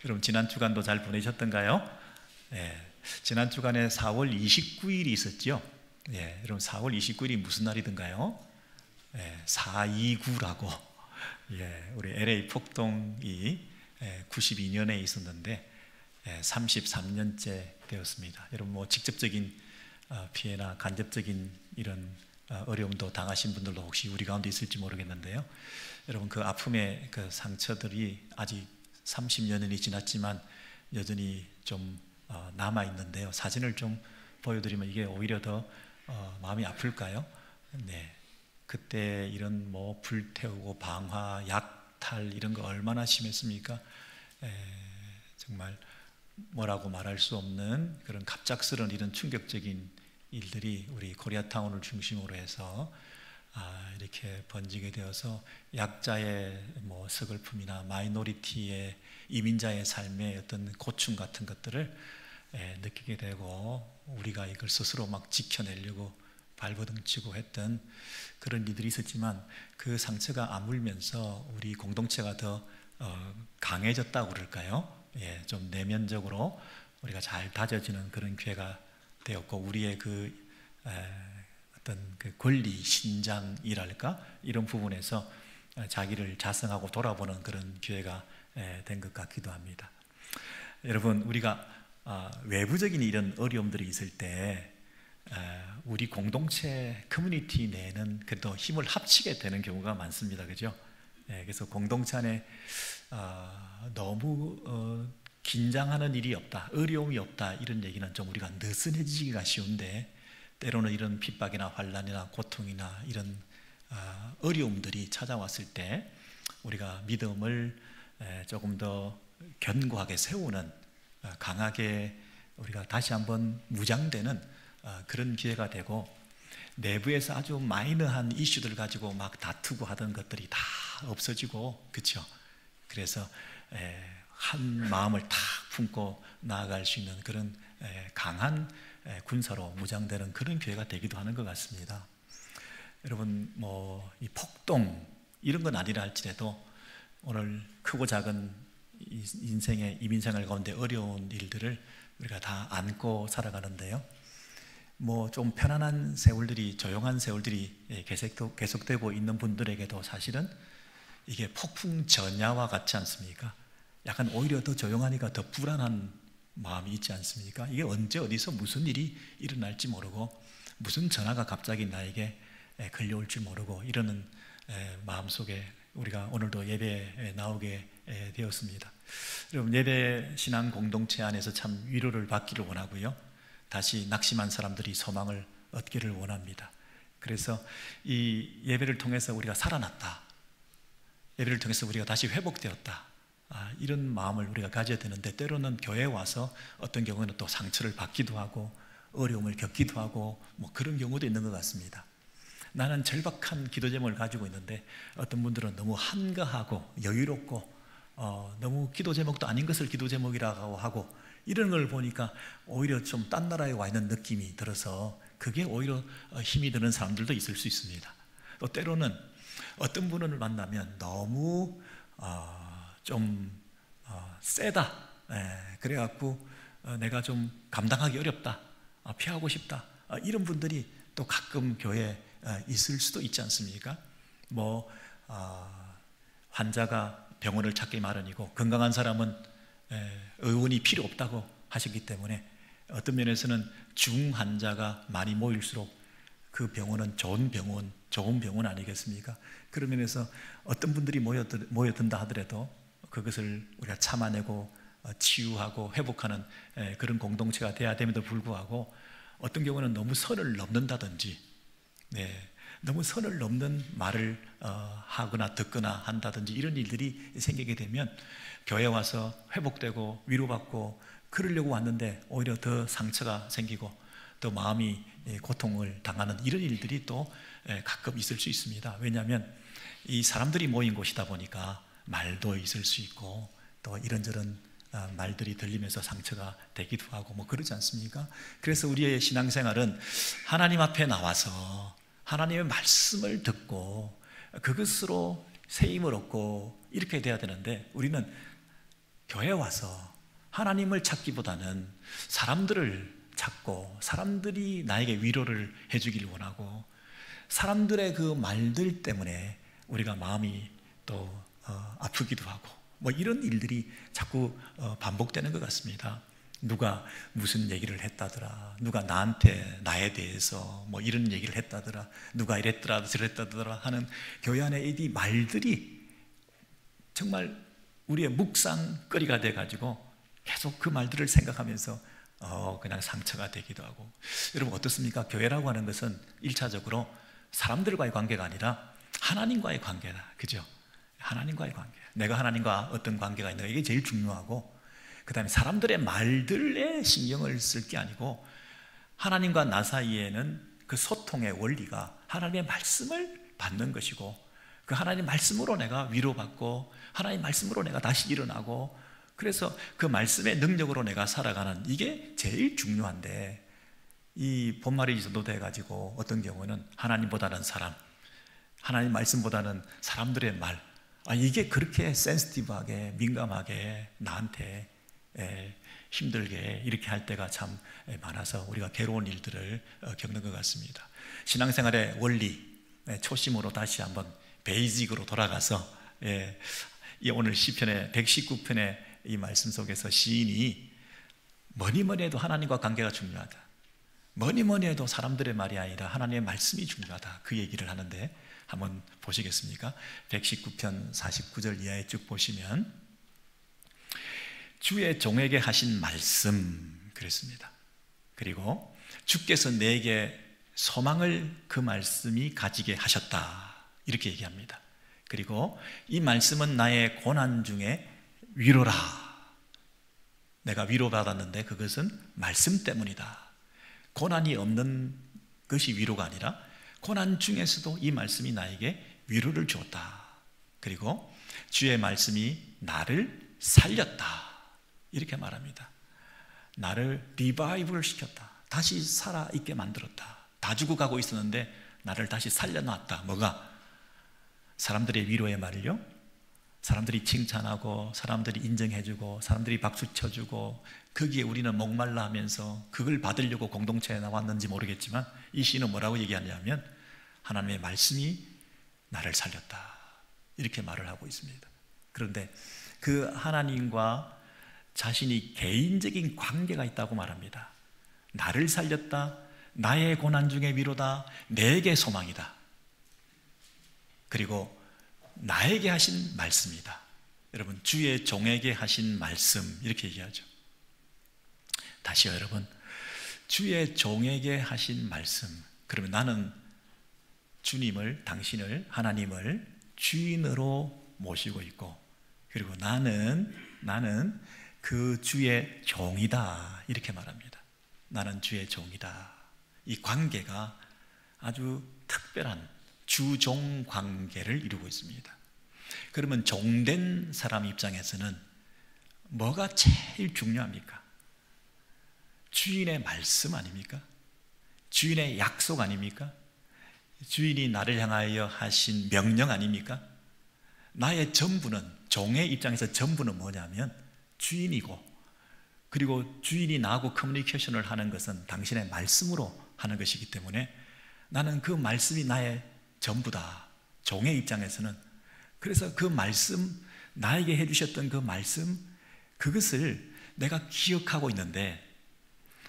여러분 지난 주간도 잘 보내셨던가요? 예, 지난 주간에 4월 29일이 있었죠. 예, 여러분 4월 29일이 무슨 날이던가요? 예, 4.29라고 예, 우리 LA 폭동이 92년에 있었는데 33년째 되었습니다. 여러분 뭐 직접적인 피해나 간접적인 이런 어려움도 당하신 분들도 혹시 우리 가운데 있을지 모르겠는데요. 여러분 그 아픔의 그 상처들이 아직 30년이 지났지만 여전히 좀 남아 있는데요. 사진을 좀 보여드리면 이게 오히려 더 마음이 아플까요? 네, 그때 이런 뭐 불태우고 방화, 약탈 이런 거 얼마나 심했습니까? 정말 뭐라고 말할 수 없는 그런 갑작스러운 이런 충격적인 일들이 우리 코리아타운을 중심으로 해서 이렇게 번지게 되어서 약자의 뭐 서글픔이나 마이너리티의 이민자의 삶의 어떤 고충 같은 것들을 느끼게 되고 우리가 이걸 스스로 막 지켜내려고 발버둥치고 했던 그런 일들이 있었지만 그 상처가 아물면서 우리 공동체가 더 강해졌다고 그럴까요? 예, 좀 내면적으로 우리가 잘 다져지는 그런 기회가 되었고 우리의 그 어떤 그 권리 신장이랄까 이런 부분에서 자기를 자성하고 돌아보는 그런 기회가 된 것 같기도 합니다. 여러분 우리가 외부적인 이런 어려움들이 있을 때 우리 공동체 커뮤니티 내에는 그래도 힘을 합치게 되는 경우가 많습니다. 그죠? 그래서 공동체 안에 너무 긴장하는 일이 없다, 어려움이 없다 이런 얘기는 좀 우리가 느슨해지기가 쉬운데 때로는 이런 핍박이나 환난이나 고통이나 이런 어려움들이 찾아왔을 때 우리가 믿음을 조금 더 견고하게 세우는 강하게 우리가 다시 한번 무장되는 그런 기회가 되고 내부에서 아주 마이너한 이슈들 가지고 막 다투고 하던 것들이 다 없어지고 그렇죠. 그래서 한 마음을 탁 품고 나아갈 수 있는 그런 강한 군사로 무장되는 그런 기회가 되기도 하는 것 같습니다. 여러분 뭐 이 폭동 이런 건 아니라 할지라도 오늘 크고 작은 인생의 이민생활 가운데 어려운 일들을 우리가 다 안고 살아가는데요. 뭐 좀 편안한 세월들이 조용한 세월들이 계속되고 있는 분들에게도 사실은 이게 폭풍 전야와 같지 않습니까? 약간 오히려 더 조용하니까 더 불안한 마음이 있지 않습니까? 이게 언제 어디서 무슨 일이 일어날지 모르고 무슨 전화가 갑자기 나에게 걸려올 줄 모르고 이러는 마음속에 우리가 오늘도 예배에 나오게 되었습니다. 여러분 예배 신앙 공동체 안에서 참 위로를 받기를 원하고요. 다시 낙심한 사람들이 소망을 얻기를 원합니다. 그래서 이 예배를 통해서 우리가 살아났다. 예배를 통해서 우리가 다시 회복되었다. 이런 마음을 우리가 가져야 되는데 때로는 교회에 와서 어떤 경우는 또 상처를 받기도 하고 어려움을 겪기도 하고 뭐 그런 경우도 있는 것 같습니다. 나는 절박한 기도 제목을 가지고 있는데 어떤 분들은 너무 한가하고 여유롭고 너무 기도 제목도 아닌 것을 기도 제목이라고 하고 이런 걸 보니까 오히려 좀 딴 나라에 와 있는 느낌이 들어서 그게 오히려 힘이 드는 사람들도 있을 수 있습니다. 또 때로는 어떤 분을 만나면 너무 좀 세다. 그래갖고 내가 좀 감당하기 어렵다. 피하고 싶다. 이런 분들이 또 가끔 교회에 있을 수도 있지 않습니까? 뭐 환자가 병원을 찾기 마련이고 건강한 사람은 의원이 필요 없다고 하셨기 때문에 어떤 면에서는 중환자가 많이 모일수록 그 병원은 좋은 병원 아니겠습니까? 그런 면에서 어떤 분들이 모여든다 하더라도 그것을 우리가 참아내고 치유하고 회복하는 그런 공동체가 돼야 됨에도 불구하고 어떤 경우는 너무 선을 넘는다든지 너무 선을 넘는 말을 하거나 듣거나 한다든지 이런 일들이 생기게 되면 교회에 와서 회복되고 위로받고 그러려고 왔는데 오히려 더 상처가 생기고 또 마음이 고통을 당하는 이런 일들이 또 가끔 있을 수 있습니다. 왜냐하면 이 사람들이 모인 곳이다 보니까 말도 있을 수 있고 또 이런저런 말들이 들리면서 상처가 되기도 하고 뭐 그러지 않습니까? 그래서 우리의 신앙생활은 하나님 앞에 나와서 하나님의 말씀을 듣고 그것으로 새 힘을 얻고 이렇게 돼야 되는데 우리는 교회에 와서 하나님을 찾기보다는 사람들을 찾고 사람들이 나에게 위로를 해주길 원하고 사람들의 그 말들 때문에 우리가 마음이 또 아프기도 하고 뭐 이런 일들이 자꾸 반복되는 것 같습니다. 누가 무슨 얘기를 했다더라, 누가 나한테 나에 대해서 뭐 이런 얘기를 했다더라, 누가 이랬더라 저랬다더라 하는 교회 안에 이 말들이 정말 우리의 묵상거리가 돼가지고 계속 그 말들을 생각하면서 그냥 상처가 되기도 하고. 여러분 어떻습니까? 교회라고 하는 것은 1차적으로 사람들과의 관계가 아니라 하나님과의 관계다, 그죠? 하나님과의 관계, 내가 하나님과 어떤 관계가 있는가, 이게 제일 중요하고, 그 다음에 사람들의 말들에 신경을 쓸 게 아니고 하나님과 나 사이에는 그 소통의 원리가 하나님의 말씀을 받는 것이고, 그 하나님의 말씀으로 내가 위로받고 하나님의 말씀으로 내가 다시 일어나고, 그래서 그 말씀의 능력으로 내가 살아가는, 이게 제일 중요한데, 이 본말이 전도돼가지고 어떤 경우는 하나님보다는 사람, 하나님 말씀보다는 사람들의 말, 이게 그렇게 센시티브하게 민감하게 나한테 힘들게 이렇게 할 때가 참 많아서 우리가 괴로운 일들을 겪는 것 같습니다. 신앙생활의 원리, 초심으로 다시 한번 베이직으로 돌아가서 오늘 시편의 119편의 이 말씀 속에서 시인이 뭐니 해도 하나님과 관계가 중요하다, 뭐니 해도 사람들의 말이 아니라 하나님의 말씀이 중요하다, 그 얘기를 하는데 한번 보시겠습니까? 119편 49절 이하에 쭉 보시면 주의 종에게 하신 말씀 그랬습니다. 그리고 주께서 내게 소망을 그 말씀이 가지게 하셨다, 이렇게 얘기합니다. 그리고 이 말씀은 나의 고난 중에 위로라. 내가 위로받았는데 그것은 말씀 때문이다. 고난이 없는 것이 위로가 아니라 고난 중에서도 이 말씀이 나에게 위로를 주었다. 그리고 주의 말씀이 나를 살렸다, 이렇게 말합니다. 나를 리바이브를 시켰다, 다시 살아있게 만들었다. 다 죽어가고 있었는데 나를 다시 살려놨다. 뭐가? 사람들의 위로의 말을요, 사람들이 칭찬하고 사람들이 인정해주고 사람들이 박수 쳐주고, 거기에 우리는 목말라 하면서 그걸 받으려고 공동체에 나왔는지 모르겠지만 이 시는 뭐라고 얘기하냐면 하나님의 말씀이 나를 살렸다, 이렇게 말을 하고 있습니다. 그런데 그 하나님과 자신이 개인적인 관계가 있다고 말합니다. 나를 살렸다, 나의 고난 중에 위로다, 내게 소망이다, 그리고 나에게 하신 말씀이다. 여러분, 주의 종에게 하신 말씀, 이렇게 얘기하죠. 다시요, 여러분, 주의 종에게 하신 말씀. 그러면 나는 주님을, 당신을, 하나님을 주인으로 모시고 있고, 그리고 나는 그 주의 종이다, 이렇게 말합니다. 나는 주의 종이다. 이 관계가 아주 특별한 주종 관계를 이루고 있습니다. 그러면 종된 사람 입장에서는 뭐가 제일 중요합니까? 주인의 말씀 아닙니까? 주인의 약속 아닙니까? 주인이 나를 향하여 하신 명령 아닙니까? 나의 전부는, 종의 입장에서 전부는 뭐냐면 주인이고, 그리고 주인이 나하고 커뮤니케이션을 하는 것은 당신의 말씀으로 하는 것이기 때문에 나는 그 말씀이 나의 전부다, 종의 입장에서는. 그래서 그 말씀, 나에게 해주셨던 그 말씀, 그것을 내가 기억하고 있는데,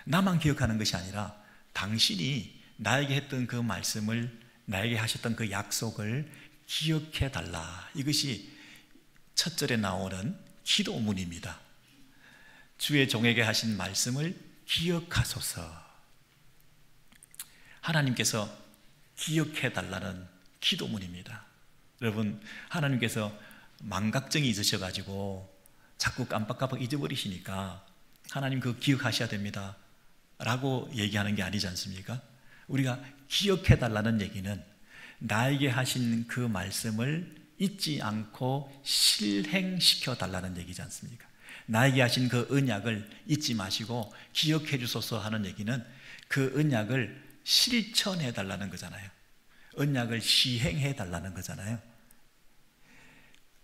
나만 기억하는 것이 아니라 당신이 나에게 했던 그 말씀을, 나에게 하셨던 그 약속을 기억해 달라. 이것이 첫 절에 나오는 기도문입니다. 주의 종에게 하신 말씀을 기억하소서. 하나님께서 기억해 달라는 기도문입니다. 여러분, 하나님께서 망각증이 있으셔가지고 자꾸 깜빡깜빡 잊어버리시니까 하나님 그거 기억하셔야 됩니다 라고 얘기하는 게 아니지 않습니까? 우리가 기억해 달라는 얘기는 나에게 하신 그 말씀을 잊지 않고 실행시켜 달라는 얘기지 않습니까? 나에게 하신 그 언약을 잊지 마시고 기억해 주소서 하는 얘기는 그 언약을 실천해 달라는 거잖아요. 언약을 시행해 달라는 거잖아요.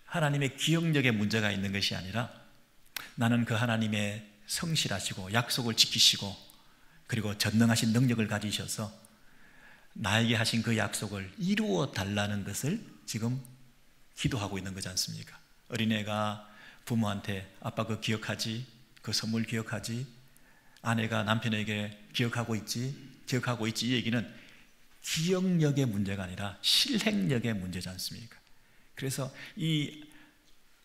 하나님의 기억력에 문제가 있는 것이 아니라 나는 그 하나님의 성실하시고 약속을 지키시고 그리고 전능하신 능력을 가지셔서 나에게 하신 그 약속을 이루어 달라는 것을 지금 기도하고 있는 거지 않습니까? 어린애가 부모한테 아빠 그거 기억하지? 그 선물 기억하지? 아내가 남편에게 기억하고 있지? 이 얘기는 기억력의 문제가 아니라 실행력의 문제지 않습니까? 그래서 이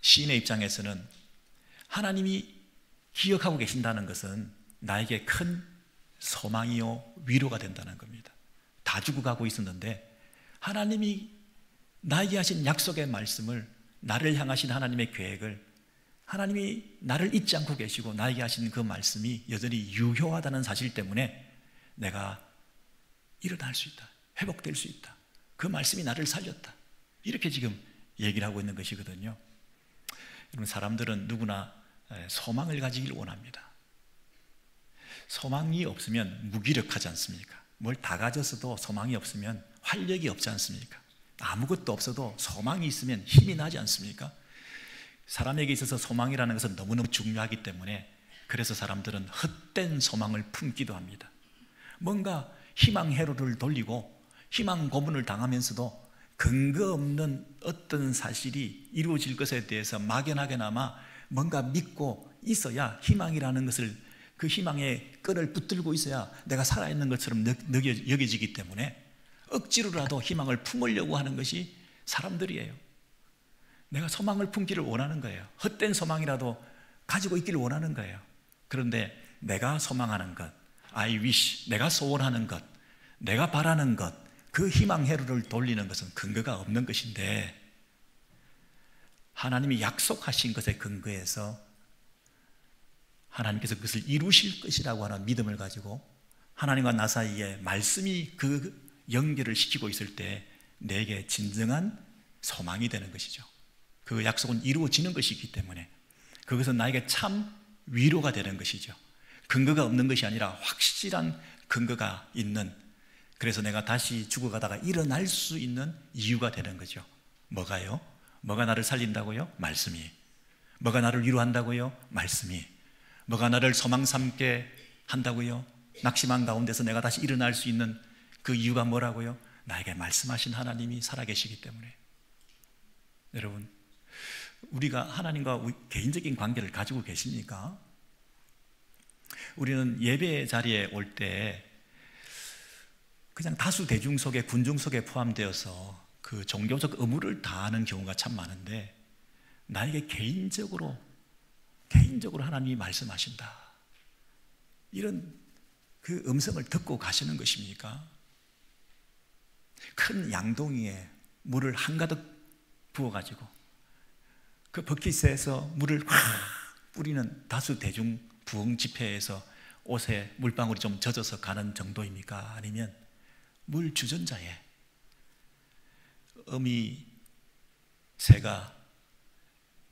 시인의 입장에서는 하나님이 기억하고 계신다는 것은 나에게 큰 소망이요 위로가 된다는 겁니다. 다 죽어가고 있었는데 하나님이 나에게 하신 약속의 말씀을, 나를 향하신 하나님의 계획을, 하나님이 나를 잊지 않고 계시고 나에게 하신 그 말씀이 여전히 유효하다는 사실 때문에 내가 일어날 수 있다, 회복될 수 있다, 그 말씀이 나를 살렸다, 이렇게 지금 얘기를 하고 있는 것이거든요. 여러분, 사람들은 누구나 소망을 가지길 원합니다. 소망이 없으면 무기력하지 않습니까? 뭘 다 가졌어도 소망이 없으면 활력이 없지 않습니까? 아무것도 없어도 소망이 있으면 힘이 나지 않습니까? 사람에게 있어서 소망이라는 것은 너무너무 중요하기 때문에 그래서 사람들은 헛된 소망을 품기도 합니다. 뭔가 희망 회로를 돌리고 희망 고문을 당하면서도 근거 없는 어떤 사실이 이루어질 것에 대해서 막연하게나마 뭔가 믿고 있어야 희망이라는 것을, 그 희망의 끈을 붙들고 있어야 내가 살아있는 것처럼 여겨지기 때문에 억지로라도 희망을 품으려고 하는 것이 사람들이에요. 내가 소망을 품기를 원하는 거예요. 헛된 소망이라도 가지고 있기를 원하는 거예요. 그런데 내가 소망하는 것, I wish, 내가 소원하는 것, 내가 바라는 것, 그 희망 회로를 돌리는 것은 근거가 없는 것인데 하나님이 약속하신 것에 근거해서 하나님께서 그것을 이루실 것이라고 하는 믿음을 가지고 하나님과 나 사이에 말씀이 그 연결을 시키고 있을 때 내게 진정한 소망이 되는 것이죠. 그 약속은 이루어지는 것이기 때문에 그것은 나에게 참 위로가 되는 것이죠. 근거가 없는 것이 아니라 확실한 근거가 있는, 그래서 내가 다시 죽어가다가 일어날 수 있는 이유가 되는 거죠. 뭐가요? 뭐가 나를 살린다고요? 말씀이. 뭐가 나를 위로한다고요? 말씀이. 뭐가 나를 소망 삼게 한다고요? 낙심한 가운데서 내가 다시 일어날 수 있는 그 이유가 뭐라고요? 나에게 말씀하신 하나님이 살아계시기 때문에. 여러분, 우리가 하나님과 개인적인 관계를 가지고 계십니까? 우리는 예배 자리에 올 때 그냥 다수 대중 속에, 군중 속에 포함되어서 그 종교적 의무를 다하는 경우가 참 많은데 나에게 개인적으로 하나님이 말씀하신다, 이런 그 음성을 듣고 가시는 것입니까? 큰 양동이에 물을 한가득 부어가지고 그 버킷에서 물을 확 뿌리는 다수 대중 부흥 집회에서 옷에 물방울이 좀 젖어서 가는 정도입니까? 아니면 물 주전자에 어미 새가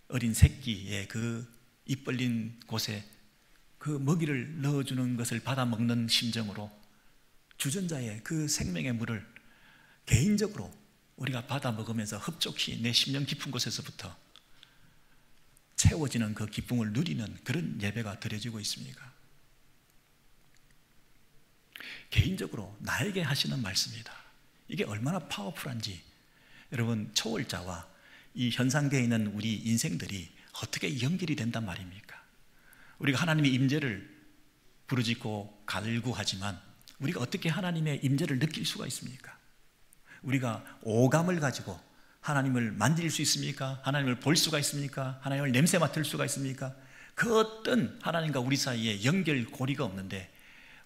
어린 새끼의 그 입 벌린 곳에 그 먹이를 넣어주는 것을 받아 먹는 심정으로 주전자에 그 생명의 물을 개인적으로 우리가 받아 먹으면서 흡족히 내 심령 깊은 곳에서부터 채워지는 그 기쁨을 누리는 그런 예배가 드려지고 있습니까? 개인적으로 나에게 하시는 말씀이다. 이게 얼마나 파워풀한지. 여러분, 초월자와 이 현상계에 있는 우리 인생들이 어떻게 연결이 된단 말입니까? 우리가 하나님의 임재를 부르짖고 갈구하지만 우리가 어떻게 하나님의 임재를 느낄 수가 있습니까? 우리가 오감을 가지고 하나님을 만질 수 있습니까? 하나님을 볼 수가 있습니까? 하나님을 냄새 맡을 수가 있습니까? 그 어떤 하나님과 우리 사이에 연결고리가 없는데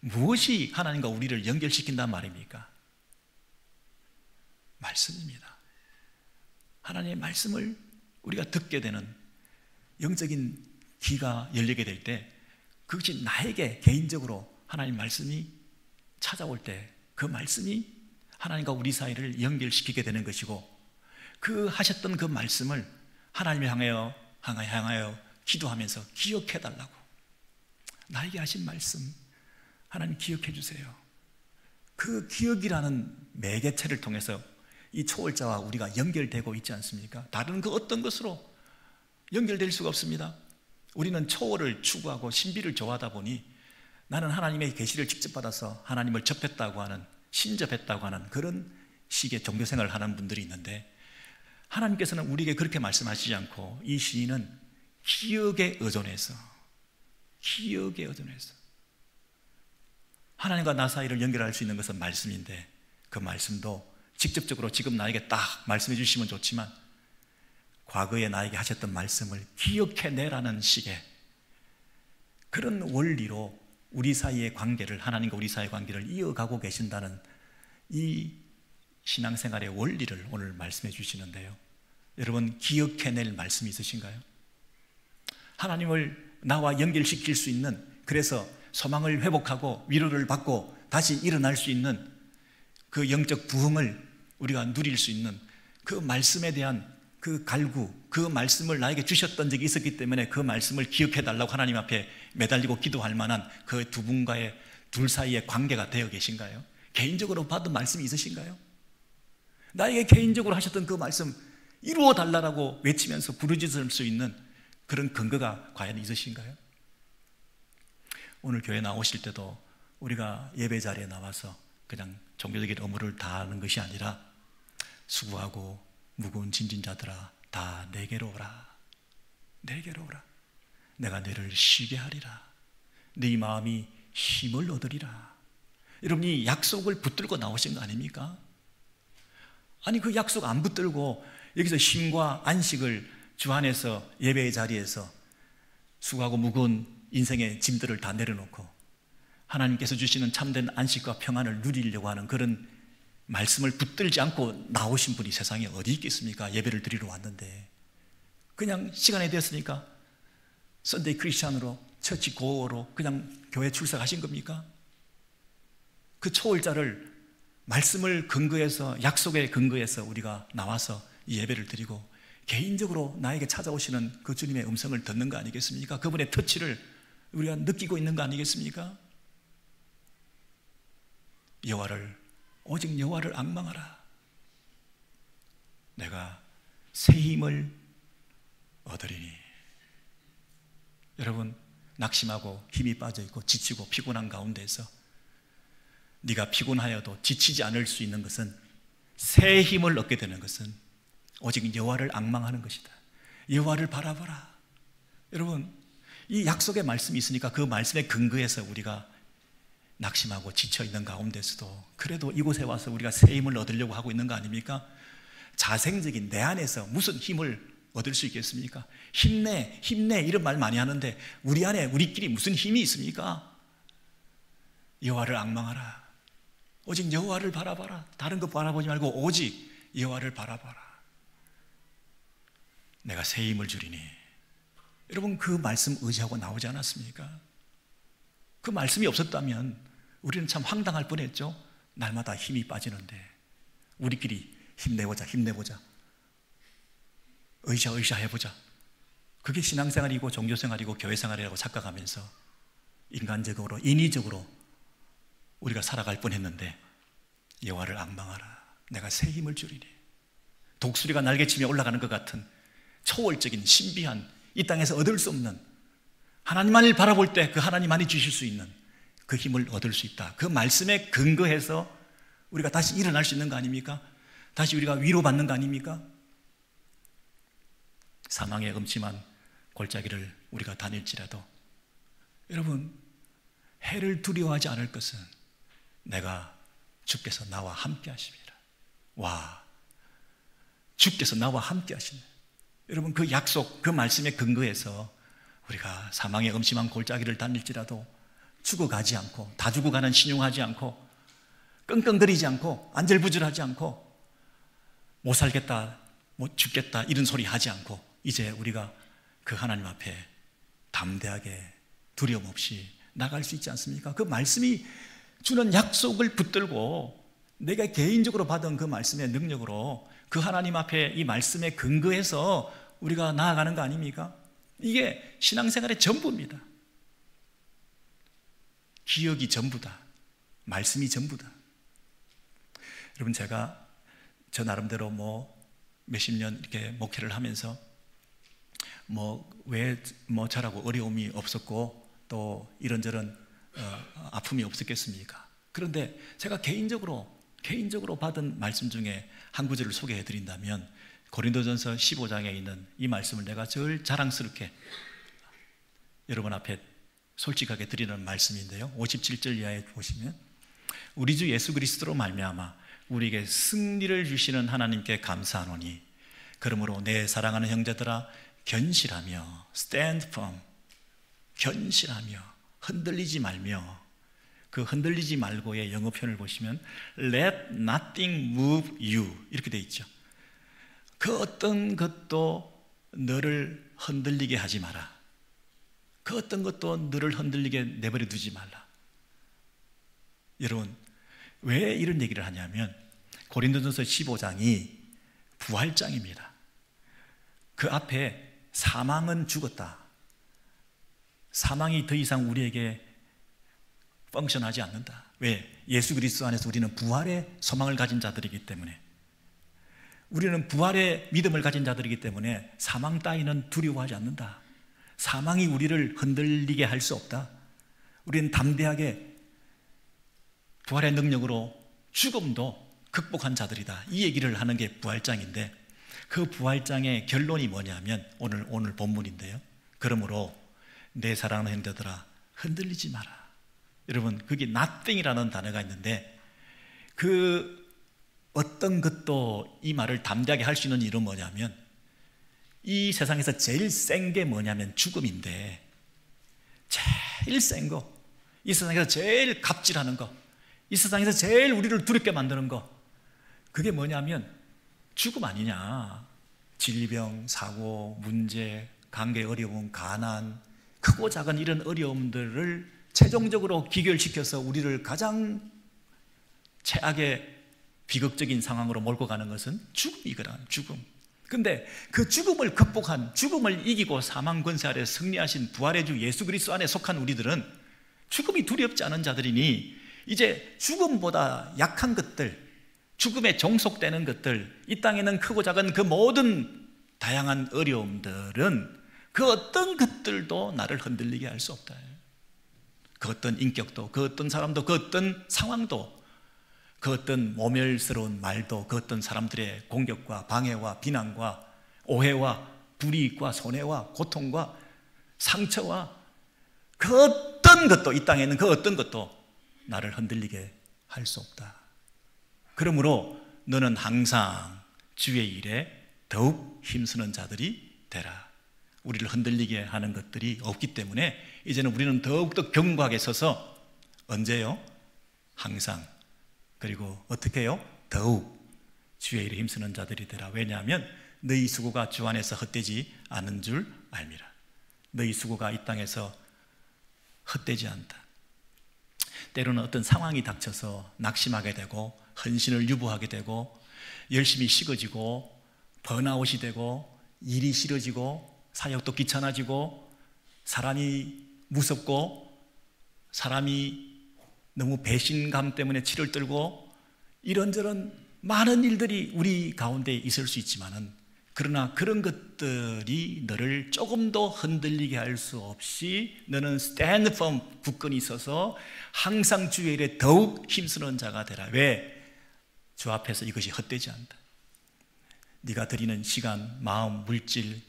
무엇이 하나님과 우리를 연결시킨단 말입니까? 말씀입니다. 하나님의 말씀을 우리가 듣게 되는 영적인 귀가 열리게 될 때 그것이 나에게 개인적으로 하나님 말씀이 찾아올 때 그 말씀이 하나님과 우리 사이를 연결시키게 되는 것이고, 그 하셨던 그 말씀을 하나님을 향하여 기도하면서 기억해 달라고, 나에게 하신 말씀 하나님 기억해 주세요. 그 기억이라는 매개체를 통해서 이 초월자와 우리가 연결되고 있지 않습니까? 다른 그 어떤 것으로 연결될 수가 없습니다. 우리는 초월을 추구하고 신비를 좋아하다 보니 나는 하나님의 계시를 직접 받아서 하나님을 접했다고 하는, 신접했다고 하는 그런 식의 종교생활을 하는 분들이 있는데, 하나님께서는 우리에게 그렇게 말씀하시지 않고 이 시인은 기억에 의존해서 하나님과 나 사이를 연결할 수 있는 것은 말씀인데, 그 말씀도 직접적으로 지금 나에게 딱 말씀해 주시면 좋지만 과거에 나에게 하셨던 말씀을 기억해내라는 식의 그런 원리로 우리 사이의 관계를, 하나님과 우리 사이의 관계를 이어가고 계신다는 이 신앙생활의 원리를 오늘 말씀해 주시는데요, 여러분 기억해낼 말씀이 있으신가요? 하나님을 나와 연결시킬 수 있는, 그래서 소망을 회복하고 위로를 받고 다시 일어날 수 있는 그 영적 부흥을 우리가 누릴 수 있는 그 말씀에 대한 그 갈구, 그 말씀을 나에게 주셨던 적이 있었기 때문에 그 말씀을 기억해 달라고 하나님 앞에 매달리고 기도할 만한 그 두 분과의, 둘 사이의 관계가 되어 계신가요? 개인적으로 받은 말씀이 있으신가요? 나에게 개인적으로 하셨던 그 말씀 이루어 달라고 외치면서 부르짖을 수 있는 그런 근거가 과연 있으신가요? 오늘 교회 나오실 때도 우리가 예배 자리에 나와서 그냥 종교적인 의무를 다하는 것이 아니라 수고하고 무거운 짐진 자들아 다 내게로 오라, 내게로 오라, 내가 너를 쉬게 하리라, 네 마음이 힘을 얻으리라. 여러분, 이 약속을 붙들고 나오신 거 아닙니까? 아니, 그 약속 안 붙들고 여기서 쉼과 안식을 주 안에서 예배의 자리에서 수고하고 무거운 인생의 짐들을 다 내려놓고 하나님께서 주시는 참된 안식과 평안을 누리려고 하는 그런 말씀을 붙들지 않고 나오신 분이 세상에 어디 있겠습니까? 예배를 드리러 왔는데 그냥 시간이 됐으니까 썬데이 크리스찬으로, 처치 고어로 그냥 교회 출석하신 겁니까? 그 초월자를 말씀을 근거해서, 약속에 근거해서 우리가 나와서 이 예배를 드리고 개인적으로 나에게 찾아오시는 그 주님의 음성을 듣는 거 아니겠습니까? 그분의 터치를 우리가 느끼고 있는 거 아니겠습니까? 오직 여호와를 앙망하라. 내가 새 힘을 얻으리니. 여러분, 낙심하고 힘이 빠져있고 지치고 피곤한 가운데서 네가 피곤하여도 지치지 않을 수 있는 것은, 새 힘을 얻게 되는 것은 오직 여호와를 앙망하는 것이다. 여호와를 바라보라. 여러분, 이 약속의 말씀이 있으니까 그 말씀에 근거해서 우리가 낙심하고 지쳐있는 가운데서도 그래도 이곳에 와서 우리가 새 힘을 얻으려고 하고 있는 거 아닙니까? 자생적인 내 안에서 무슨 힘을 얻을 수 있겠습니까? 힘내, 힘내 이런 말 많이 하는데 우리 안에 우리끼리 무슨 힘이 있습니까? 여호와를 앙망하라. 오직 여호와를 바라봐라. 다른 것 바라보지 말고 오직 여호와를 바라봐라. 내가 새 힘을 주리니. 여러분, 그 말씀 의지하고 나오지 않았습니까? 그 말씀이 없었다면 우리는 참 황당할 뻔했죠. 날마다 힘이 빠지는데 우리끼리 힘내보자, 힘내보자, 으쌰으쌰 해보자. 그게 신앙생활이고 종교생활이고 교회생활이라고 착각하면서 인간적으로, 인위적으로 우리가 살아갈 뻔했는데 여호와를 앙망하라. 내가 새 힘을 주리니. 독수리가 날개치며 올라가는 것 같은 초월적인 신비한, 이 땅에서 얻을 수 없는, 하나님만을 바라볼 때 그 하나님만이 주실 수 있는 그 힘을 얻을 수 있다. 그 말씀에 근거해서 우리가 다시 일어날 수 있는 거 아닙니까? 다시 우리가 위로받는 거 아닙니까? 사망의 음침한 골짜기를 우리가 다닐지라도 여러분, 해를 두려워하지 않을 것은 내가 주께서 나와 함께 하십니다. 와, 주께서 나와 함께 하시네. 여러분, 그 약속, 그 말씀에 근거해서 우리가 사망의 음침한 골짜기를 다닐지라도 죽어가지 않고, 다 죽어가는 신용하지 않고, 끙끙거리지 않고, 안절부절하지 않고, 못 살겠다, 못 죽겠다 이런 소리 하지 않고 이제 우리가 그 하나님 앞에 담대하게 두려움 없이 나갈 수 있지 않습니까? 그 말씀이 주는 약속을 붙들고 내가 개인적으로 받은 그 말씀의 능력으로 그 하나님 앞에 이 말씀에 근거해서 우리가 나아가는 거 아닙니까? 이게 신앙생활의 전부입니다. 기억이 전부다. 말씀이 전부다. 여러분, 제가 저 나름대로 몇십 년 이렇게 목회를 하면서 왜 저라고 어려움이 없었고 또 이런저런 아픔이 없었겠습니까? 그런데 제가 개인적으로 받은 말씀 중에 한 구절을 소개해 드린다면 고린도전서 15장에 있는 이 말씀을 내가 절 자랑스럽게 여러분 앞에 솔직하게 드리는 말씀인데요, 57절 이하에 보시면 우리 주 예수 그리스도로 말미암아 우리에게 승리를 주시는 하나님께 감사하노니 그러므로 내 사랑하는 형제들아 견실하며 stand firm, 견실하며 흔들리지 말며, 그 흔들리지 말고의 영어 표현을 보시면 let nothing move you 이렇게 되어 있죠. 그 어떤 것도 너를 흔들리게 하지 마라. 그 어떤 것도 너를 흔들리게 내버려 두지 말라. 여러분, 왜 이런 얘기를 하냐면 고린도전서 15장이 부활장입니다. 그 앞에 사망은 죽었다. 사망이 더 이상 우리에게 펑션하지 않는다. 왜? 예수 그리스도 안에서 우리는 부활의 소망을 가진 자들이기 때문에, 우리는 부활의 믿음을 가진 자들이기 때문에 사망 따위는 두려워하지 않는다. 사망이 우리를 흔들리게 할 수 없다. 우리는 담대하게 부활의 능력으로 죽음도 극복한 자들이다. 이 얘기를 하는 게 부활장인데, 그 부활장의 결론이 뭐냐면 오늘 본문인데요, 그러므로 내 사랑하는 형제들아 흔들리지 마라. 여러분, 거기 nothing이라는 단어가 있는데 그 어떤 것도 이 말을 담대하게 할 수 있는 이유는 뭐냐면 이 세상에서 제일 센 게 뭐냐면 죽음인데, 제일 센 거, 이 세상에서 제일 갑질하는 거, 이 세상에서 제일 우리를 두렵게 만드는 거, 그게 뭐냐면 죽음 아니냐. 질병, 사고, 문제, 관계 어려움, 가난, 크고 작은 이런 어려움들을 최종적으로 기결시켜서 우리를 가장 최악의 비극적인 상황으로 몰고 가는 것은 죽음이거든. 죽음. 근데 그 죽음을 극복한, 죽음을 이기고 사망 권세 아래 승리하신 부활의 주 예수 그리스도 안에 속한 우리들은 죽음이 두렵지 않은 자들이니 이제 죽음보다 약한 것들, 죽음에 종속되는 것들, 이 땅에는 크고 작은 그 모든 다양한 어려움들은 그 어떤 것들도 나를 흔들리게 할 수 없다. 그 어떤 인격도, 그 어떤 사람도, 그 어떤 상황도, 그 어떤 모멸스러운 말도, 그 어떤 사람들의 공격과 방해와 비난과 오해와 불이익과 손해와 고통과 상처와 그 어떤 것도, 이 땅에 있는 그 어떤 것도 나를 흔들리게 할 수 없다. 그러므로 너는 항상 주의 일에 더욱 힘쓰는 자들이 되라. 우리를 흔들리게 하는 것들이 없기 때문에 이제는 우리는 더욱더 견고하게 서서 언제요? 항상. 그리고 어떻게 해요? 더욱 주의 일에 힘쓰는 자들이 되라. 왜냐하면 너희 수고가 주 안에서 헛되지 않은 줄 알미라. 너희 수고가 이 땅에서 헛되지 않다. 때로는 어떤 상황이 닥쳐서 낙심하게 되고 헌신을 유보하게 되고 열심히 식어지고 번아웃이 되고 일이 싫어지고 사역도 귀찮아지고 사람이 무섭고 사람이 너무 배신감 때문에 치를 떨고 이런저런 많은 일들이 우리 가운데 있을 수 있지만은, 그러나 그런 것들이 너를 조금도 흔들리게 할 수 없이 너는 stand firm, 굳건히 서서 항상 주의 일에 더욱 힘쓰는 자가 되라. 왜? 주 앞에서 이것이 헛되지 않다. 네가 드리는 시간, 마음, 물질,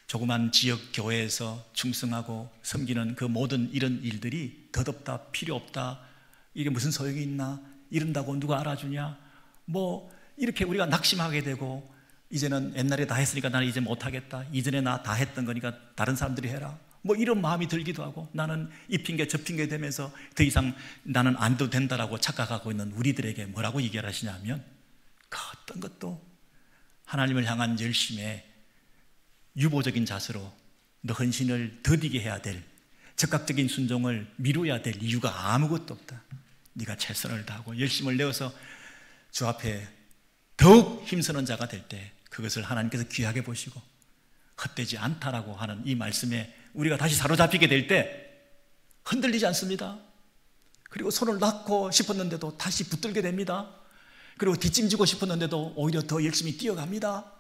조그만 지역 교회에서 충성하고 섬기는 그 모든 이런 일들이 덧없다, 필요 없다, 이게 무슨 소용이 있나, 이런다고 누가 알아주냐, 뭐 이렇게 우리가 낙심하게 되고, 이제는 옛날에 다 했으니까 나는 이제 못하겠다, 이전에 나 다 했던 거니까 다른 사람들이 해라, 뭐 이런 마음이 들기도 하고, 나는 이 핑계 저 핑계 되면서 더 이상 나는 안 돼도 된다라고 착각하고 있는 우리들에게 뭐라고 얘기하시냐면, 그 어떤 것도 하나님을 향한 열심에 유보적인 자세로 너 헌신을 더디게 해야 될, 적극적인 순종을 미뤄야 될 이유가 아무것도 없다. 네가 최선을 다하고 열심을 내어서 주 앞에 더욱 힘쓰는 자가 될 때 그것을 하나님께서 귀하게 보시고 헛되지 않다라고 하는 이 말씀에 우리가 다시 사로잡히게 될 때 흔들리지 않습니다. 그리고 손을 놨고 싶었는데도 다시 붙들게 됩니다. 그리고 뒷짐지고 싶었는데도 오히려 더 열심히 뛰어갑니다.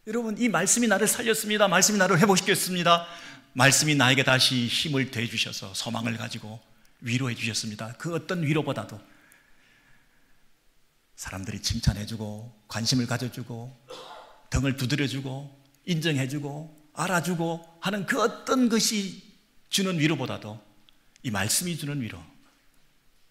여러분, 이 말씀이 나를 살렸습니다. 말씀이 나를 회복시켰습니다. 말씀이 나에게 다시 힘을 더해주셔서 소망을 가지고 위로해 주셨습니다. 그 어떤 위로보다도 사람들이 칭찬해주고 관심을 가져주고 등을 두드려주고 인정해주고 알아주고 하는 그 어떤 것이 주는 위로보다도 이 말씀이 주는 위로,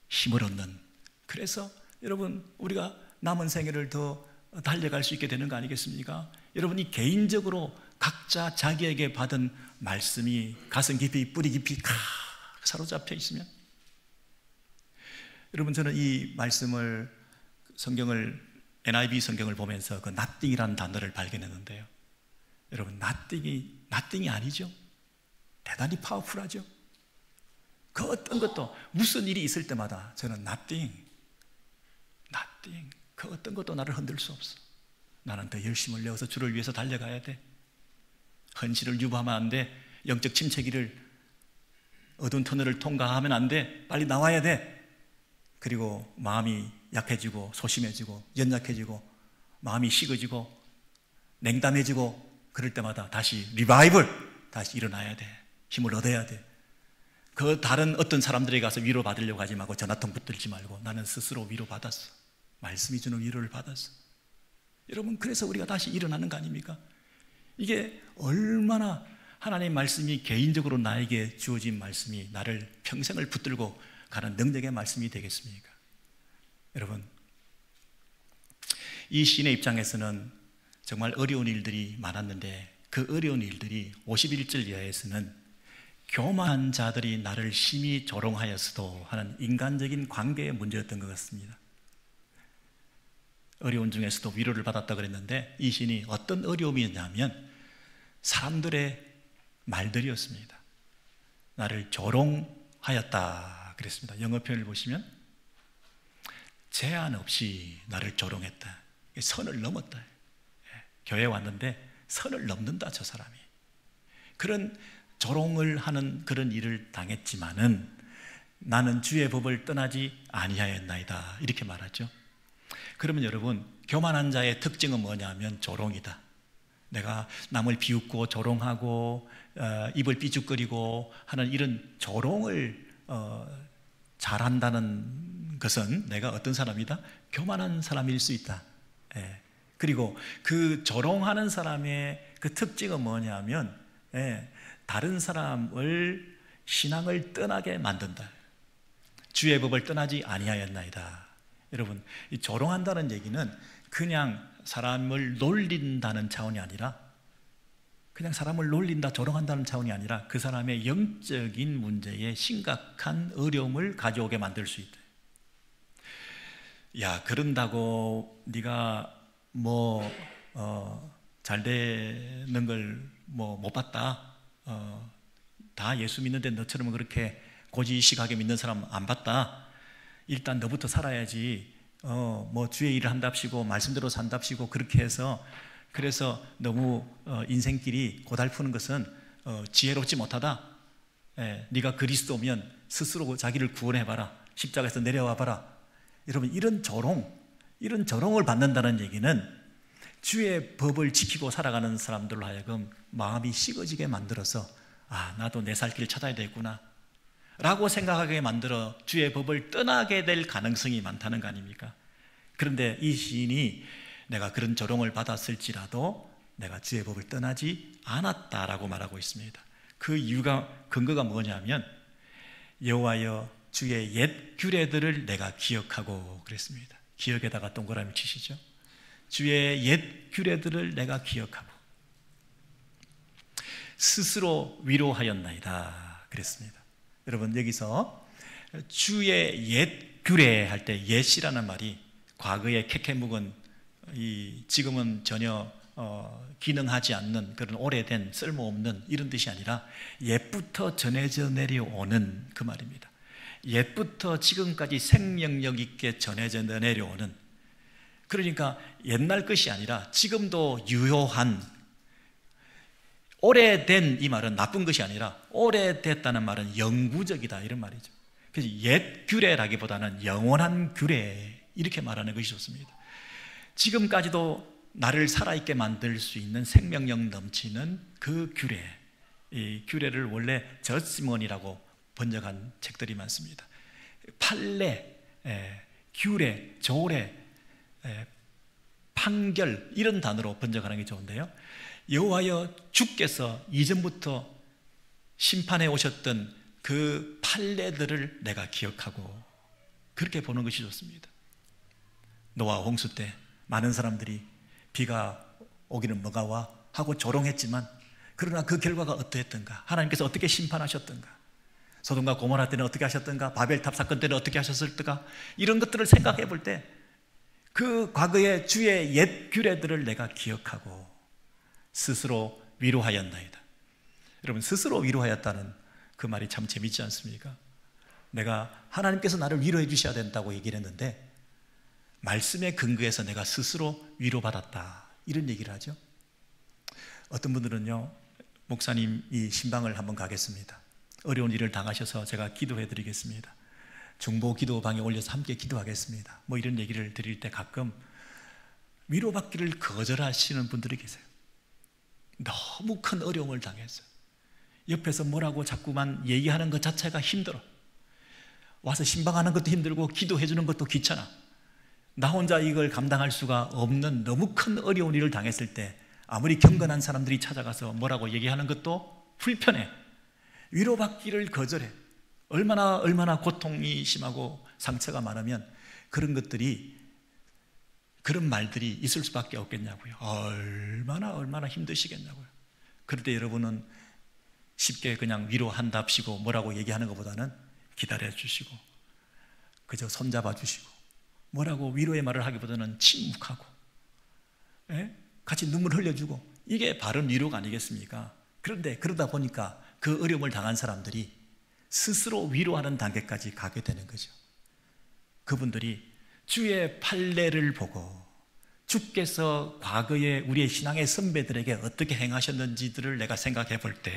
힘을 얻는, 그래서 여러분 우리가 남은 생애를 더 달려갈 수 있게 되는 거 아니겠습니까? 여러분이 개인적으로 각자 자기에게 받은 말씀이 가슴 깊이 뿌리 깊이 사로잡혀 있으면, 여러분 저는 이 말씀을 성경을 NIV 성경을 보면서 그 nothing이라는 단어를 발견했는데요, 여러분 nothing이 아니죠. 대단히 파워풀하죠. 그 어떤 것도 무슨 일이 있을 때마다 저는 nothing 그 어떤 것도 나를 흔들 수 없어. 나는 더 열심을 내어서 주를 위해서 달려가야 돼. 헌신을 유보하면 안 돼. 영적 침체기를, 어두운 터널을 통과하면 안 돼. 빨리 나와야 돼. 그리고 마음이 약해지고 소심해지고 연약해지고 마음이 식어지고 냉담해지고 그럴 때마다 다시 리바이벌, 다시 일어나야 돼. 힘을 얻어야 돼. 그 다른 어떤 사람들에게 가서 위로받으려고 하지 말고 전화통 붙들지 말고 나는 스스로 위로받았어. 말씀이 주는 위로를 받았어. 여러분, 그래서 우리가 다시 일어나는 거 아닙니까? 이게 얼마나 하나님의 말씀이 개인적으로 나에게 주어진 말씀이 나를 평생을 붙들고 가는 능력의 말씀이 되겠습니까? 여러분, 이 시인의 입장에서는 정말 어려운 일들이 많았는데 그 어려운 일들이 51절 이하에서는 교만한 자들이 나를 심히 조롱하였어도 하는 인간적인 관계의 문제였던 것 같습니다. 어려운 중에서도 위로를 받았다 그랬는데 이 시인이 어떤 어려움이었냐면 사람들의 말들이었습니다. 나를 조롱하였다 그랬습니다. 영어 표현을 보시면 제한 없이 나를 조롱했다. 선을 넘었다. 교회에 왔는데 선을 넘는다, 저 사람이. 그런 조롱을 하는 그런 일을 당했지만은 나는 주의 법을 떠나지 아니하였나이다, 이렇게 말하죠. 그러면 여러분, 교만한 자의 특징은 뭐냐면 조롱이다. 내가 남을 비웃고 조롱하고 입을 삐죽거리고 하는 이런 조롱을 잘한다는 것은 내가 어떤 사람이다? 교만한 사람일 수 있다. 그리고 그 조롱하는 사람의 그 특징은 뭐냐면 다른 사람을 신앙을 떠나게 만든다. 주의 법을 떠나지 아니하였나이다. 여러분, 이 조롱한다는 얘기는 그냥 사람을 놀린다는 차원이 아니라, 그냥 사람을 놀린다, 조롱한다는 차원이 아니라 그 사람의 영적인 문제에 심각한 어려움을 가져오게 만들 수 있다. 야, 그런다고 네가 잘 되는 걸 못 봤다. 다 예수 믿는데 너처럼 그렇게 고지식하게 믿는 사람 안 봤다. 일단 너부터 살아야지. 주의 일을 한답시고 말씀대로 산답시고 그렇게 해서, 그래서 너무 인생길이 고달프는 것은 지혜롭지 못하다. 네가 그리스도면 스스로 자기를 구원해봐라. 십자가에서 내려와봐라. 여러분, 이런 조롱을 받는다는 얘기는 주의 법을 지키고 살아가는 사람들로 하여금 마음이 식어지게 만들어서 나도 내 살 길 찾아야 되겠구나 라고 생각하게 만들어 주의 법을 떠나게 될 가능성이 많다는 거 아닙니까? 그런데 이 시인이 내가 그런 조롱을 받았을지라도 내가 주의 법을 떠나지 않았다라고 말하고 있습니다. 그 이유가, 근거가 뭐냐면 여호와여 주의 옛 규례들을 내가 기억하고 그랬습니다. 기억에다가 동그라미 치시죠. 주의 옛 규례들을 내가 기억하고 스스로 위로하였나이다 그랬습니다. 여러분, 여기서 주의 옛 규례 할 때 옛이라는 말이 과거의 캐캐묵은 지금은 전혀 기능하지 않는 그런 오래된 쓸모없는 이런 뜻이 아니라 옛부터 전해져 내려오는 그 말입니다. 옛부터 지금까지 생명력 있게 전해져 내려오는, 그러니까 옛날 것이 아니라 지금도 유효한, 오래된, 이 말은 나쁜 것이 아니라 오래됐다는 말은 영구적이다 이런 말이죠. 그래서 옛 규례라기보다는 영원한 규례 이렇게 말하는 것이 좋습니다. 지금까지도 나를 살아있게 만들 수 있는 생명력 넘치는 그 규례, 이 규례를 원래 저스먼이라고 번역한 책들이 많습니다. 판례, 규례, 조례, 판결 이런 단어로 번역하는 게 좋은데요, 여호와여 주께서 이전부터 심판해 오셨던 그 판례들을 내가 기억하고, 그렇게 보는 것이 좋습니다. 노아 홍수 때 많은 사람들이 비가 오기는 뭐가 와 하고 조롱했지만, 그러나 그 결과가 어떠했던가, 하나님께서 어떻게 심판하셨던가, 소돔과 고모라 때는 어떻게 하셨던가, 바벨탑 사건 때는 어떻게 하셨을까, 이런 것들을 생각해 볼 때 그 과거의 주의 옛 규례들을 내가 기억하고 스스로 위로하였나이다. 여러분, 스스로 위로하였다는 그 말이 참 재밌지 않습니까? 내가 하나님께서 나를 위로해 주셔야 된다고 얘기를 했는데, 말씀에 근거해서 내가 스스로 위로받았다, 이런 얘기를 하죠. 어떤 분들은요, 목사님 이 신방을 한번 가겠습니다, 어려운 일을 당하셔서 제가 기도해 드리겠습니다, 중보 기도방에 올려서 함께 기도하겠습니다, 뭐 이런 얘기를 드릴 때 가끔 위로받기를 거절하시는 분들이 계세요. 너무 큰 어려움을 당했어요. 옆에서 뭐라고 자꾸만 얘기하는 것 자체가 힘들어. 와서 신방하는 것도 힘들고 기도해 주는 것도 귀찮아. 나 혼자 이걸 감당할 수가 없는 너무 큰 어려운 일을 당했을 때 아무리 경건한 사람들이 찾아가서 뭐라고 얘기하는 것도 불편해. 위로받기를 거절해. 얼마나 고통이 심하고 상처가 많으면 그런 것들이, 그런 말들이 있을 수밖에 없겠냐고요. 얼마나 힘드시겠냐고요. 그럴 때 여러분은 쉽게 그냥 위로한답시고 뭐라고 얘기하는 것보다는 기다려 주시고 그저 손잡아 주시고 뭐라고 위로의 말을 하기보다는 침묵하고, 같이 눈물 흘려주고, 이게 바른 위로가 아니겠습니까? 그런데 그러다 보니까 그 어려움을 당한 사람들이 스스로 위로하는 단계까지 가게 되는 거죠. 그분들이 주의 판례를 보고 주께서 과거에 우리의 신앙의 선배들에게 어떻게 행하셨는지들을 내가 생각해 볼 때,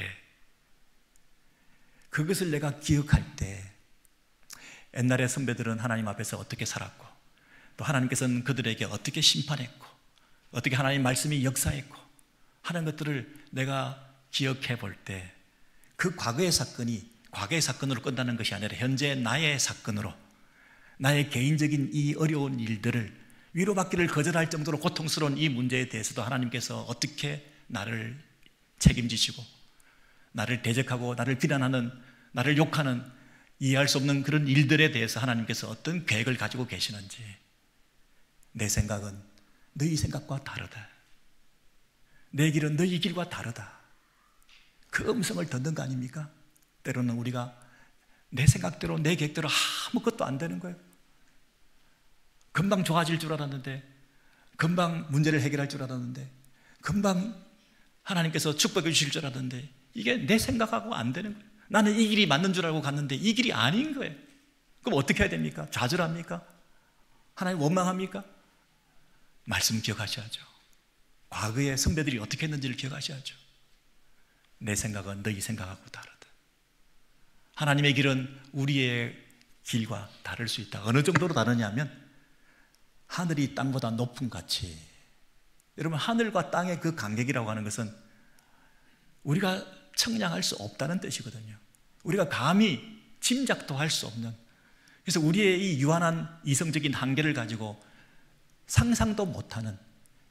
그것을 내가 기억할 때, 옛날의 선배들은 하나님 앞에서 어떻게 살았고, 또 하나님께서는 그들에게 어떻게 심판했고, 어떻게 하나님 말씀이 역사했고 하는 것들을 내가 기억해 볼 때, 그 과거의 사건이 과거의 사건으로 끝나는 것이 아니라 현재 나의 사건으로, 나의 개인적인 이 어려운 일들을, 위로받기를 거절할 정도로 고통스러운 이 문제에 대해서도 하나님께서 어떻게 나를 책임지시고 나를 대적하고 나를 비난하는, 나를 욕하는, 이해할 수 없는 그런 일들에 대해서 하나님께서 어떤 계획을 가지고 계시는지, 내 생각은 너희 생각과 다르다, 내 길은 너희 길과 다르다, 그 음성을 듣는 거 아닙니까? 때로는 우리가 내 생각대로 내 계획대로 아무것도 안 되는 거예요. 금방 좋아질 줄 알았는데, 금방 문제를 해결할 줄 알았는데, 금방 하나님께서 축복해 주실 줄 알았는데, 이게 내 생각하고 안 되는 거예요. 나는 이 길이 맞는 줄 알고 갔는데 이 길이 아닌 거예요. 그럼 어떻게 해야 됩니까? 좌절합니까? 하나님 원망합니까? 말씀 기억하셔야죠. 과거의 선배들이 어떻게 했는지를 기억하셔야죠. 내 생각은 너희 생각하고 다르다. 하나님의 길은 우리의 길과 다를 수 있다. 어느 정도로 다르냐면 하늘이 땅보다 높은 같이. 여러분, 하늘과 땅의 그 간격이라고 하는 것은 우리가 청량할 수 없다는 뜻이거든요. 우리가 감히 짐작도 할 수 없는, 그래서 우리의 이 유한한 이성적인 한계를 가지고 상상도 못하는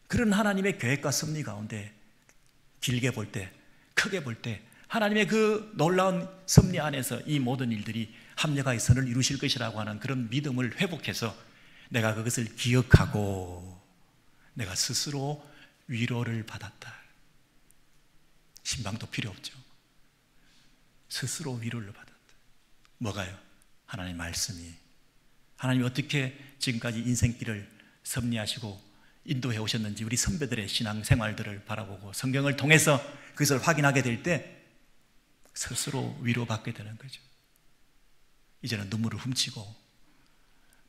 그런 하나님의 계획과 섭리 가운데 길게 볼 때, 크게 볼 때 하나님의 그 놀라운 섭리 안에서 이 모든 일들이 합력하여 선을 이루실 것이라고 하는 그런 믿음을 회복해서 내가 그것을 기억하고 내가 스스로 위로를 받았다. 신방도 필요 없죠. 스스로 위로를 받았다. 뭐가요? 하나님의 말씀이, 하나님이 어떻게 지금까지 인생길을 섭리하시고 인도해 오셨는지 우리 선배들의 신앙 생활들을 바라보고 성경을 통해서 그것을 확인하게 될 때 스스로 위로받게 되는 거죠. 이제는 눈물을 훔치고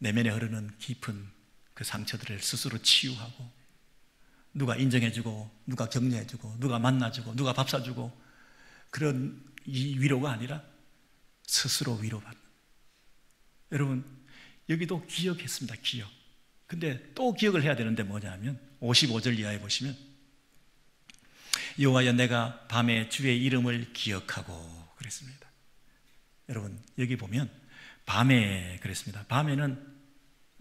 내면에 흐르는 깊은 그 상처들을 스스로 치유하고, 누가 인정해주고 누가 격려해주고 누가 만나주고 누가 밥 사주고 그런 이 위로가 아니라 스스로 위로받는. 여러분, 여기도 기억했습니다. 기억. 근데 또 기억을 해야 되는데 뭐냐면 55절 이하에 보시면 여호와여 내가 밤에 주의 이름을 기억하고 그랬습니다. 여러분 여기 보면 밤에 그랬습니다. 밤에는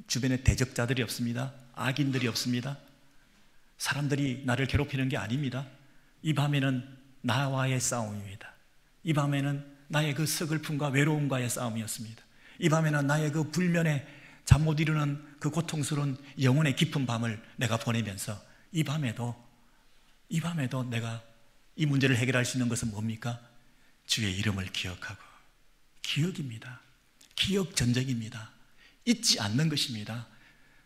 주변에 대적자들이 없습니다. 악인들이 없습니다. 사람들이 나를 괴롭히는 게 아닙니다. 이 밤에는 나와의 싸움입니다. 이 밤에는 나의 그 서글픔과 외로움과의 싸움이었습니다. 이 밤에는 나의 그 불면에 잠 못 이루는 그 고통스러운 영혼의 깊은 밤을 내가 보내면서 이 밤에도 내가 이 문제를 해결할 수 있는 것은 뭡니까? 주의 이름을 기억하고. 기억입니다. 기억 전쟁입니다. 잊지 않는 것입니다.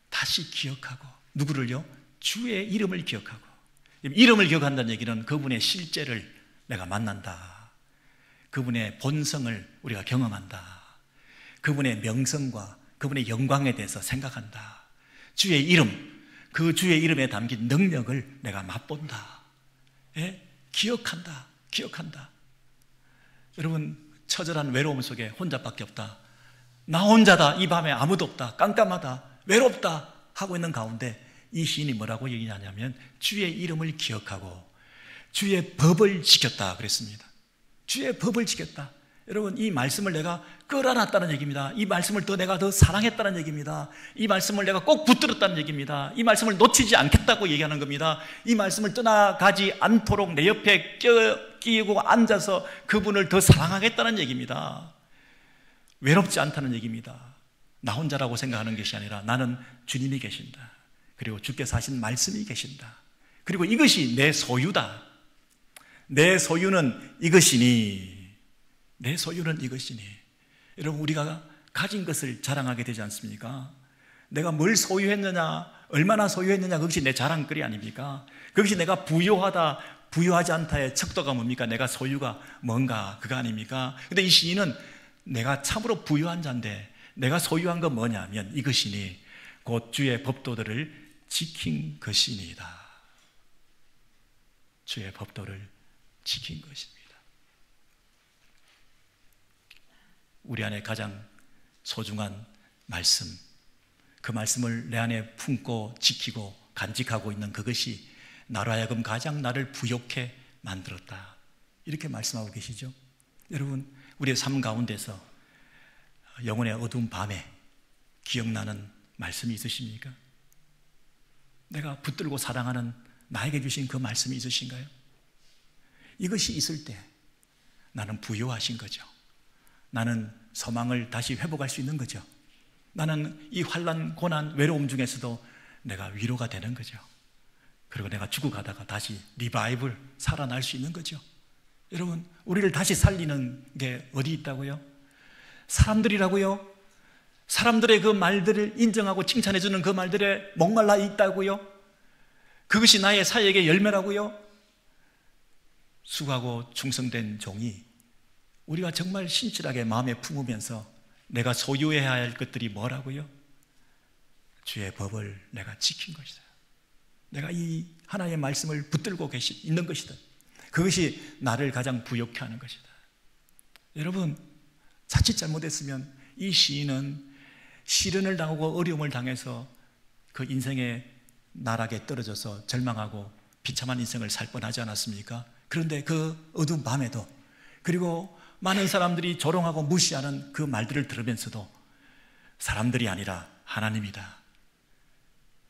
다시 기억하고. 누구를요? 주의 이름을 기억하고. 이름을 기억한다는 얘기는 그분의 실제를 내가 만난다. 그분의 본성을 우리가 경험한다. 그분의 명성과 그분의 영광에 대해서 생각한다. 주의 이름, 그 주의 이름에 담긴 능력을 내가 맛본다. 예? 기억한다. 여러분 처절한 외로움 속에 혼자밖에 없다. 나 혼자다. 이 밤에 아무도 없다. 깜깜하다. 외롭다. 하고 있는 가운데 이 시인이 뭐라고 얘기하냐면 주의 이름을 기억하고 주의 법을 지켰다 그랬습니다. 주의 법을 지켰다. 여러분 이 말씀을 내가 끌어놨다는 얘기입니다. 이 말씀을 내가 더 사랑했다는 얘기입니다. 이 말씀을 내가 꼭 붙들었다는 얘기입니다. 이 말씀을 놓치지 않겠다고 얘기하는 겁니다. 이 말씀을 떠나가지 않도록 내 옆에 끼고 앉아서 그분을 더 사랑하겠다는 얘기입니다. 외롭지 않다는 얘기입니다. 나 혼자라고 생각하는 것이 아니라 나는 주님이 계신다. 그리고 주께서 하신 말씀이 계신다. 그리고 이것이 내 소유다. 내 소유는 이것이니. 여러분 우리가 가진 것을 자랑하게 되지 않습니까? 내가 뭘 소유했느냐, 얼마나 소유했느냐, 그것이 내 자랑거리 아닙니까? 그것이 내가 부유하다, 부유하지 않다의 척도가 뭡니까? 내가 소유가 뭔가 그거 아닙니까? 근데 이 시인은 내가 참으로 부유한 자인데 내가 소유한 건 뭐냐면 이것이니 곧 주의 법도들을 지킨 것이니이다. 주의 법도를 지킨 것입니다. 우리 안에 가장 소중한 말씀, 그 말씀을 내 안에 품고 지키고 간직하고 있는 그것이 나로 하여금 가장 나를 부욕해 만들었다. 이렇게 말씀하고 계시죠. 여러분 우리의 삶 가운데서 영혼의 어두운 밤에 기억나는 말씀이 있으십니까? 내가 붙들고 사랑하는 나에게 주신 그 말씀이 있으신가요? 이것이 있을 때 나는 부유하신 거죠. 나는 소망을 다시 회복할 수 있는 거죠. 나는 이 환난, 고난, 외로움 중에서도 내가 위로가 되는 거죠. 그리고 내가 죽어가다가 다시 리바이벌 살아날 수 있는 거죠. 여러분 우리를 다시 살리는 게 어디 있다고요? 사람들이라고요? 사람들의 그 말들을 인정하고 칭찬해주는 그 말들에 목말라 있다고요? 그것이 나의 사역의 열매라고요? 수고하고 충성된 종이 우리가 정말 신실하게 마음에 품으면서 내가 소유해야 할 것들이 뭐라고요? 주의 법을 내가 지킨 것이다. 내가 이 하나님의 말씀을 붙들고 있는 것이다. 그것이 나를 가장 부욕해 하는 것이다. 여러분 자칫 잘못했으면 이 시인은 시련을 당하고 어려움을 당해서 그 인생의 나락에 떨어져서 절망하고 비참한 인생을 살 뻔하지 않았습니까? 그런데 그 어두운 밤에도 그리고 많은 사람들이 조롱하고 무시하는 그 말들을 들으면서도 사람들이 아니라 하나님이다.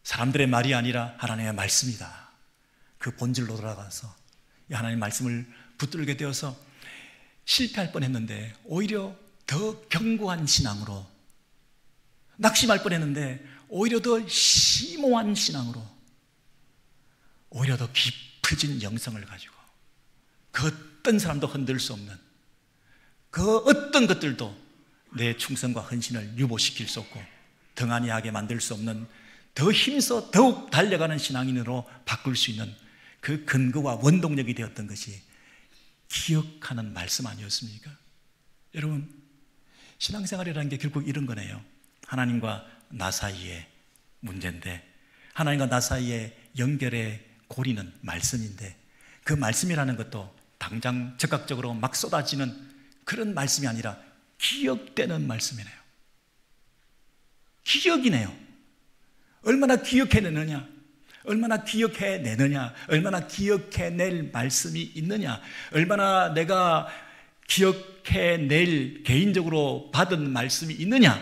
사람들의 말이 아니라 하나님의 말씀이다. 그 본질로 돌아가서 이 하나님의 말씀을 붙들게 되어서 실패할 뻔했는데 오히려 더 견고한 신앙으로, 낙심할 뻔했는데 오히려 더 심오한 신앙으로, 오히려 더 깊어진 영성을 가지고 그 어떤 사람도 흔들 수 없는, 그 어떤 것들도 내 충성과 헌신을 유보시킬 수 없고 등한히 하게 만들 수 없는, 더 힘써 더욱 달려가는 신앙인으로 바꿀 수 있는 그 근거와 원동력이 되었던 것이 기억하는 말씀 아니었습니까? 여러분, 신앙생활이라는 게 결국 이런 거네요. 하나님과 나 사이의 문제인데, 하나님과 나 사이의 연결의 고리는 말씀인데, 그 말씀이라는 것도 당장 즉각적으로 막 쏟아지는 그런 말씀이 아니라 기억되는 말씀이네요. 기억이네요. 얼마나 기억해내느냐, 얼마나 기억해내느냐, 얼마나 기억해낼 말씀이 있느냐, 얼마나 내가 기억해낼 개인적으로 받은 말씀이 있느냐,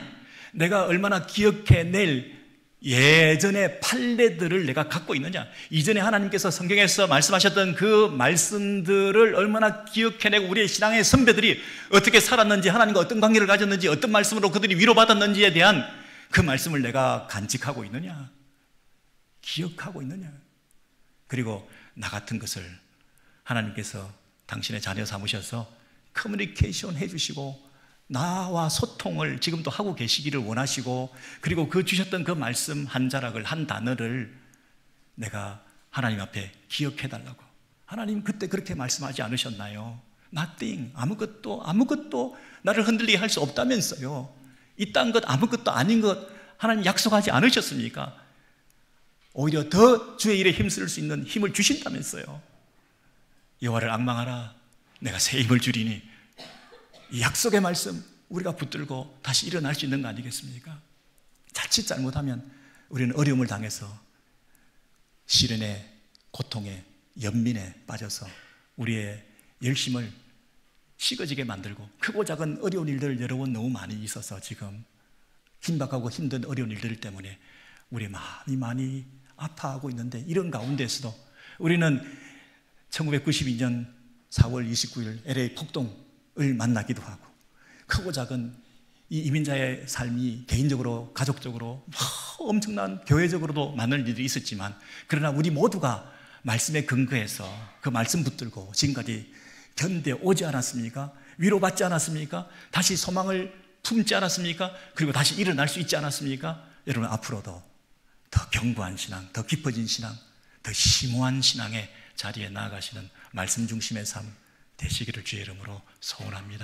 내가 얼마나 기억해낼 예전의 판례들을 내가 갖고 있느냐, 이전에 하나님께서 성경에서 말씀하셨던 그 말씀들을 얼마나 기억해내고 우리의 신앙의 선배들이 어떻게 살았는지, 하나님과 어떤 관계를 가졌는지, 어떤 말씀으로 그들이 위로받았는지에 대한 그 말씀을 내가 간직하고 있느냐, 기억하고 있느냐. 그리고 나 같은 것을 하나님께서 당신의 자녀 삼으셔서 커뮤니케이션 해주시고 나와 소통을 지금도 하고 계시기를 원하시고, 그리고 그 주셨던 그 말씀 한 자락을, 한 단어를 내가 하나님 앞에 기억해달라고. 하나님 그때 그렇게 말씀하지 않으셨나요? Nothing, 아무것도 나를 흔들리게 할 수 없다면서요. 이딴 것, 아무것도 아닌 것 하나님 약속하지 않으셨습니까? 오히려 더 주의 일에 힘쓸 수 있는 힘을 주신다면서요. 여호와를 앙망하라, 내가 새 힘을 주리니. 이 약속의 말씀 우리가 붙들고 다시 일어날 수 있는 거 아니겠습니까? 자칫 잘못하면 우리는 어려움을 당해서 시련에, 고통에, 연민에 빠져서 우리의 열심을 식어지게 만들고, 크고 작은 어려운 일들 여러 번 너무 많이 있어서 지금 긴박하고 힘든 어려운 일들 때문에 우리의 마음이 많이 아파하고 있는데, 이런 가운데서도 우리는 1992년 4월 29일 LA 폭동을 만나기도 하고, 크고 작은 이 이민자의 삶이 개인적으로, 가족적으로 엄청난 교회적으로도 많은 일들이 있었지만, 그러나 우리 모두가 말씀에 근거해서 그 말씀 붙들고 지금까지 견뎌오지 않았습니까? 위로받지 않았습니까? 다시 소망을 품지 않았습니까? 그리고 다시 일어날 수 있지 않았습니까? 여러분, 앞으로도 더 견고한 신앙, 더 깊어진 신앙, 더 심오한 신앙의 자리에 나아가시는 말씀 중심의 삶 되시기를 주의 이름으로 소원합니다.